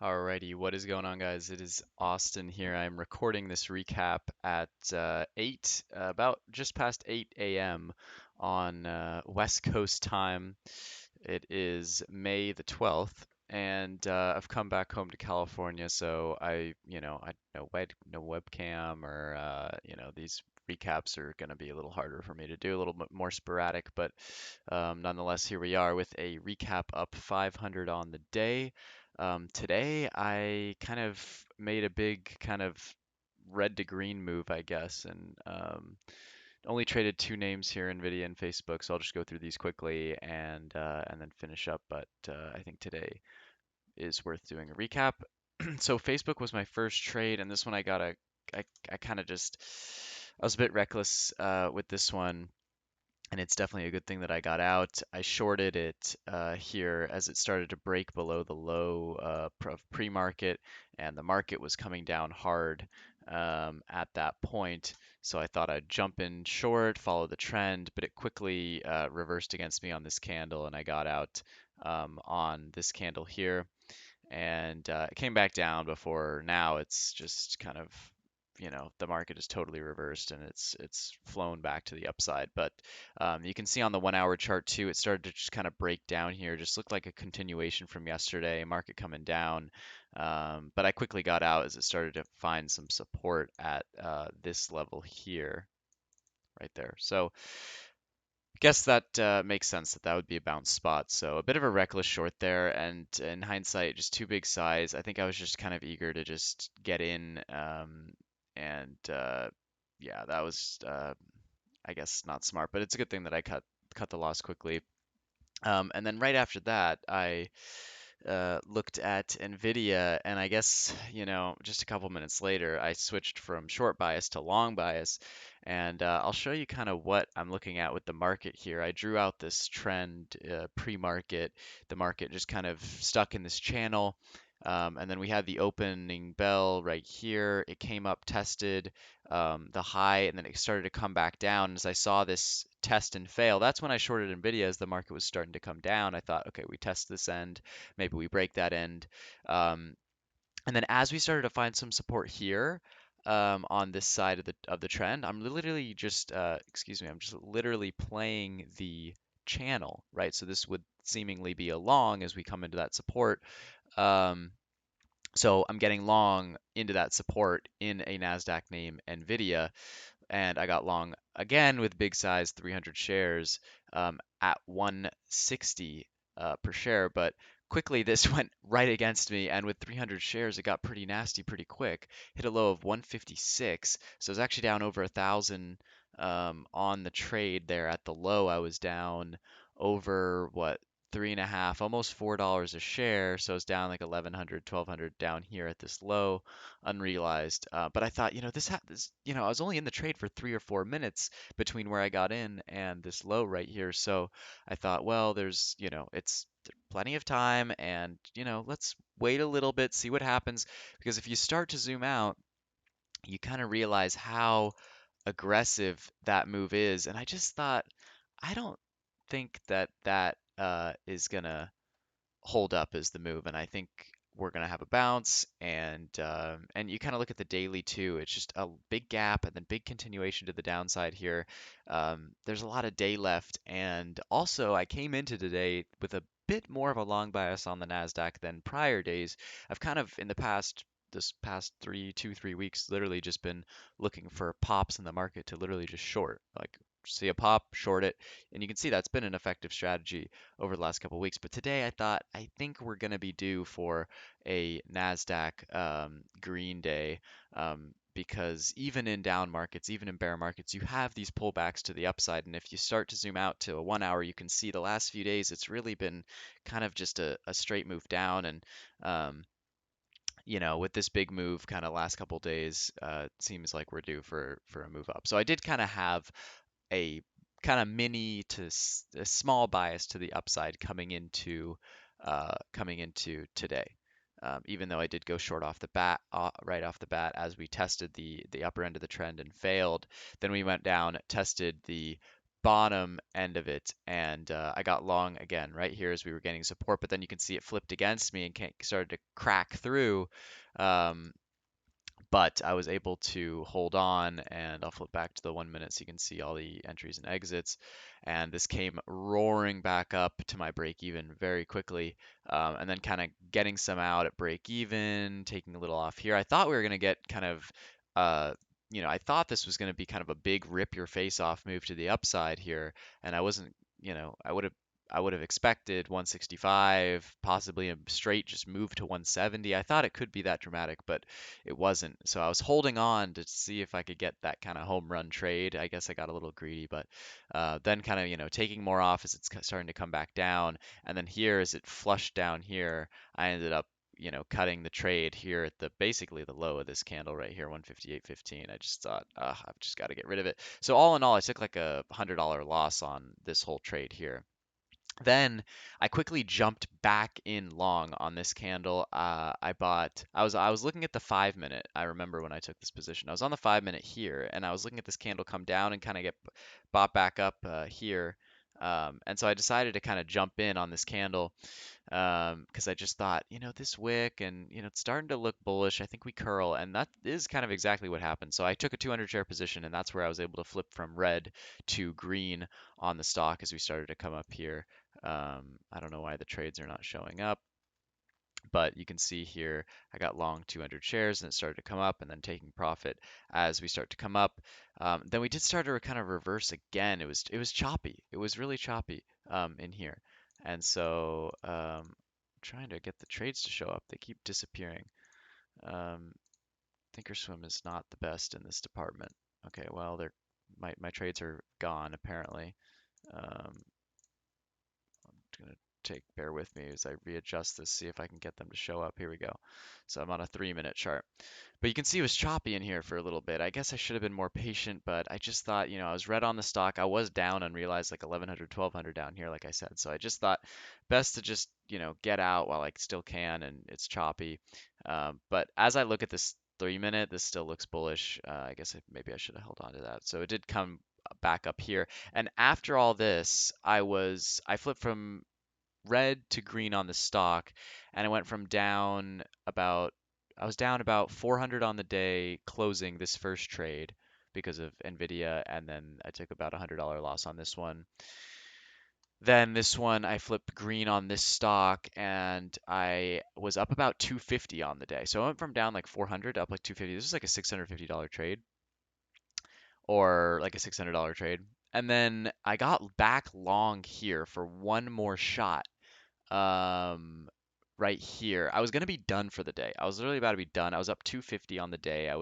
Alrighty, what is going on, guys? It is Austin here. I'm recording this recap at 8, about just past 8 a.m. on West Coast time. It is May the 12th, and I've come back home to California, so I no webcam or these recaps are going to be a little harder for me to do, a little bit more sporadic, but nonetheless, here we are with a recap up 500 on the day. Today, I kind of made a big kind of red to green move, I guess, and only traded two names here, NVDA and Facebook. So I'll just go through these quickly and then finish up. But I think today is worth doing a recap. So Facebook was my first trade, and this one I kind of just I was a bit reckless with this one, and it's definitely a good thing that I got out. I shorted it here as it started to break below the low of pre-market, and the market was coming down hard at that point. So I thought I'd jump in short, follow the trend, but it quickly reversed against me on this candle, and I got out on this candle here, and it came back down before. Now it's just kind of, the market is totally reversed and it's flown back to the upside. But you can see on the 1 hour chart too, it started to just kind of break down here. Just looked like a continuation from yesterday, market coming down. But I quickly got out as it started to find some support at this level here, right there. So guess that makes sense that that would be a bounce spot. So a bit of a reckless short there, and in hindsight, just too big size. I think I was just kind of eager to just get in, and yeah, that was I guess not smart, but it's a good thing that I cut the loss quickly. And then right after that, I looked at NVDA, and I guess, just a couple minutes later, I switched from short bias to long bias. And I'll show you kind of what I'm looking at with the market here. I drew out this trend pre-market. The market just kind of stuck in this channel. And then we had the opening bell right here. It came up, tested the high, and then it started to come back down. As I saw this test and fail, that's when I shorted NVIDIA as the market was starting to come down. I thought, okay, we test this end, maybe we break that end. Um, and then as we started to find some support here on this side of the trend, I'm literally just excuse me, I'm just literally playing the channel, right? So this would seemingly be a long as we come into that support. Um, so I'm getting long into that support in a NASDAQ name, NVIDIA, and I got long again with big size 300 shares at 160 per share. But quickly this went right against me, and with 300 shares, it got pretty nasty pretty quick. Hit a low of 156, so it was actually down over 1,000 on the trade there at the low. I was down over what? Three and a half, almost $4 a share, so it's down like 1,100, 1,200 down here at this low unrealized. But I thought, I was only in the trade for 3 or 4 minutes between where I got in and this low right here. So I thought, well, it's plenty of time, and let's wait a little bit, see what happens. Because if you start to zoom out, you kind of realize how aggressive that move is. And I just thought, I don't think that is gonna hold up as the move, and I think we're gonna have a bounce. And you kind of look at the daily too. It's just a big gap and then big continuation to the downside here. There's a lot of day left, and also I came into today with a bit more of a long bias on the Nasdaq than prior days. I've kind of in the past. This past 3 weeks, literally just been looking for pops in the market to literally just short. Like, see a pop, short it, and you can see that's been an effective strategy over the last couple of weeks. But today I think we're going to be due for a NASDAQ green day, because even in down markets, even in bear markets, you have these pullbacks to the upside. And if you start to zoom out to a 1 hour, you can see the last few days, it's really been kind of just a straight move down. And um, with this big move kind of last couple days, it seems like we're due for a move up. So I did kind of have a kind of mini to a small bias to the upside coming into today. Even though I did go short off the bat, right off the bat, as we tested the upper end of the trend and failed, then we went down, tested the bottom end of it, and I got long again right here as we were getting support, but then you can see it flipped against me and started to crack through. Um, but I was able to hold on, and I'll flip back to the 1 minute so you can see all the entries and exits. And this came roaring back up to my break even very quickly, and then kind of getting some out at break even, taking a little off here. I thought we were going to get kind of, uh, I thought this was going to be kind of a big rip your face off move to the upside here, and I wasn't, I would have expected 165, possibly a straight just move to 170. I thought it could be that dramatic, but it wasn't. So I was holding on to see if I could get that kind of home run trade. I guess I got a little greedy, but then kind of, taking more off as it's starting to come back down. And then here, as it flushed down here, I ended up, cutting the trade here at the basically the low of this candle right here, 158.15. I just thought, I've just got to get rid of it. So all in all, I took like a $100 loss on this whole trade here. Then I quickly jumped back in long on this candle. I was looking at the 5 minute. I remember when I took this position. I was on the 5 minute here, and I was looking at this candle come down and kind of get bought back up here. And so I decided to kind of jump in on this candle because I just thought, this wick and, it's starting to look bullish. I think we curl, and that is kind of exactly what happened. So I took a 200 share position, and that's where I was able to flip from red to green on the stock as we started to come up here. I don't know why the trades are not showing up, but you can see here I got long 200 shares and it started to come up and then taking profit as we start to come up. Then we did start to kind of reverse again. It was choppy. It was really choppy in here. And so trying to get the trades to show up. They keep disappearing. Um, thinkorswim is not the best in this department. Okay, well, my trades are gone apparently. Um, gonna bear with me as I readjust this, see if I can get them to show up. Here we go. So I'm on a 3 minute chart. But you can see it was choppy in here for a little bit. I guess I should have been more patient, but I just thought, I was red on the stock. I was down and realized like 1100, 1200 down here, like I said. So I just thought best to just, get out while I still can, and it's choppy. But as I look at this 3 minute, this still looks bullish. I guess maybe I should have held on to that. So it did come back up here. And after all this, I flipped from red to green on the stock, and I went from I was down about 400 on the day closing this first trade because of NVDA, and then I took about a $100 loss on this one. Then this one, I flipped green on this stock, and I was up about 250 on the day. So I went from down like 400 up like 250. This is like a $650 trade, or like a $600 trade. And then I got back long here for one more shot right here. I was gonna be done for the day. I was literally about to be done. I was up 250 on the day. I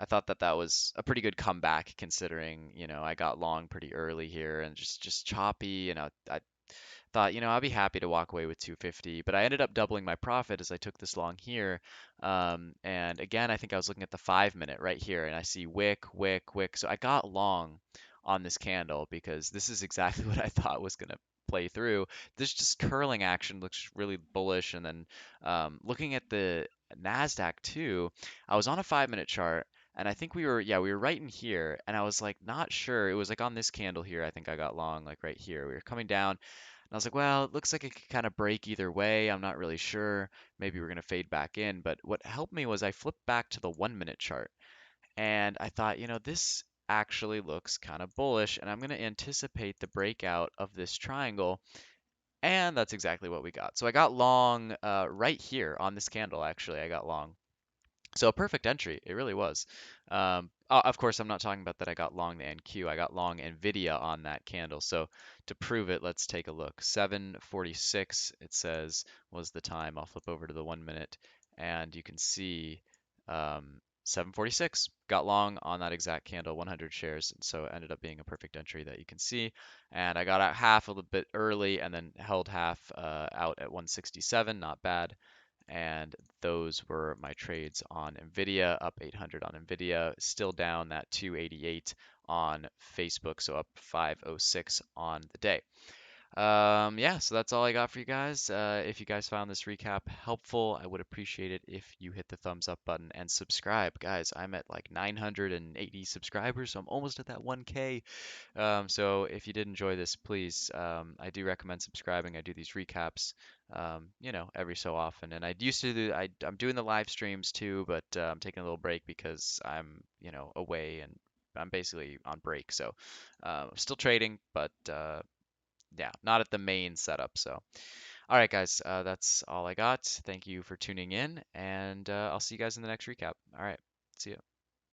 thought that that was a pretty good comeback considering, I got long pretty early here and just choppy. I thought, I'll be happy to walk away with 250, but I ended up doubling my profit as I took this long here. And again, I think I was looking at the 5 minute right here, and I see wick, wick, wick. So I got long on this candle because this is exactly what I thought was going to play through. This just curling action looks really bullish. And then looking at the NASDAQ too, I was on a 5 minute chart. And I think we were right in here, and I was like not sure. It was like on this candle here, I think I got long, like right here. We were coming down, and I was like, well, it looks like it could kind of break either way. I'm not really sure. Maybe we're going to fade back in. But what helped me was I flipped back to the 1 minute chart, and I thought, this actually looks kind of bullish, and I'm going to anticipate the breakout of this triangle. And that's exactly what we got. So I got long right here on this candle, actually. I got long. So a perfect entry, it really was. Of course, I'm not talking about that I got long the NQ. I got long NVIDIA on that candle. So to prove it, let's take a look. 7:46, it says, was the time. I'll flip over to the 1 minute, and you can see 7:46. Got long on that exact candle, 100 shares. And so it ended up being a perfect entry that you can see. And I got out half a little bit early and then held half out at 167. Not bad. And those were my trades on NVIDIA, up 800 on NVIDIA, still down that 288 on Facebook, so up 506 on the day. Yeah, so that's all I got for you guys. If you guys found this recap helpful, I would appreciate it if you hit the thumbs up button and subscribe. Guys, I'm at like 980 subscribers, so I'm almost at that 1K. So if you did enjoy this, please, I do recommend subscribing. I do these recaps, every so often. And I used to do, I'm doing the live streams too, but I'm taking a little break because I'm, away and I'm basically on break. So I'm still trading, but yeah, not at the main setup. So, all right, guys, that's all I got. Thank you for tuning in, and I'll see you guys in the next recap. All right, see ya.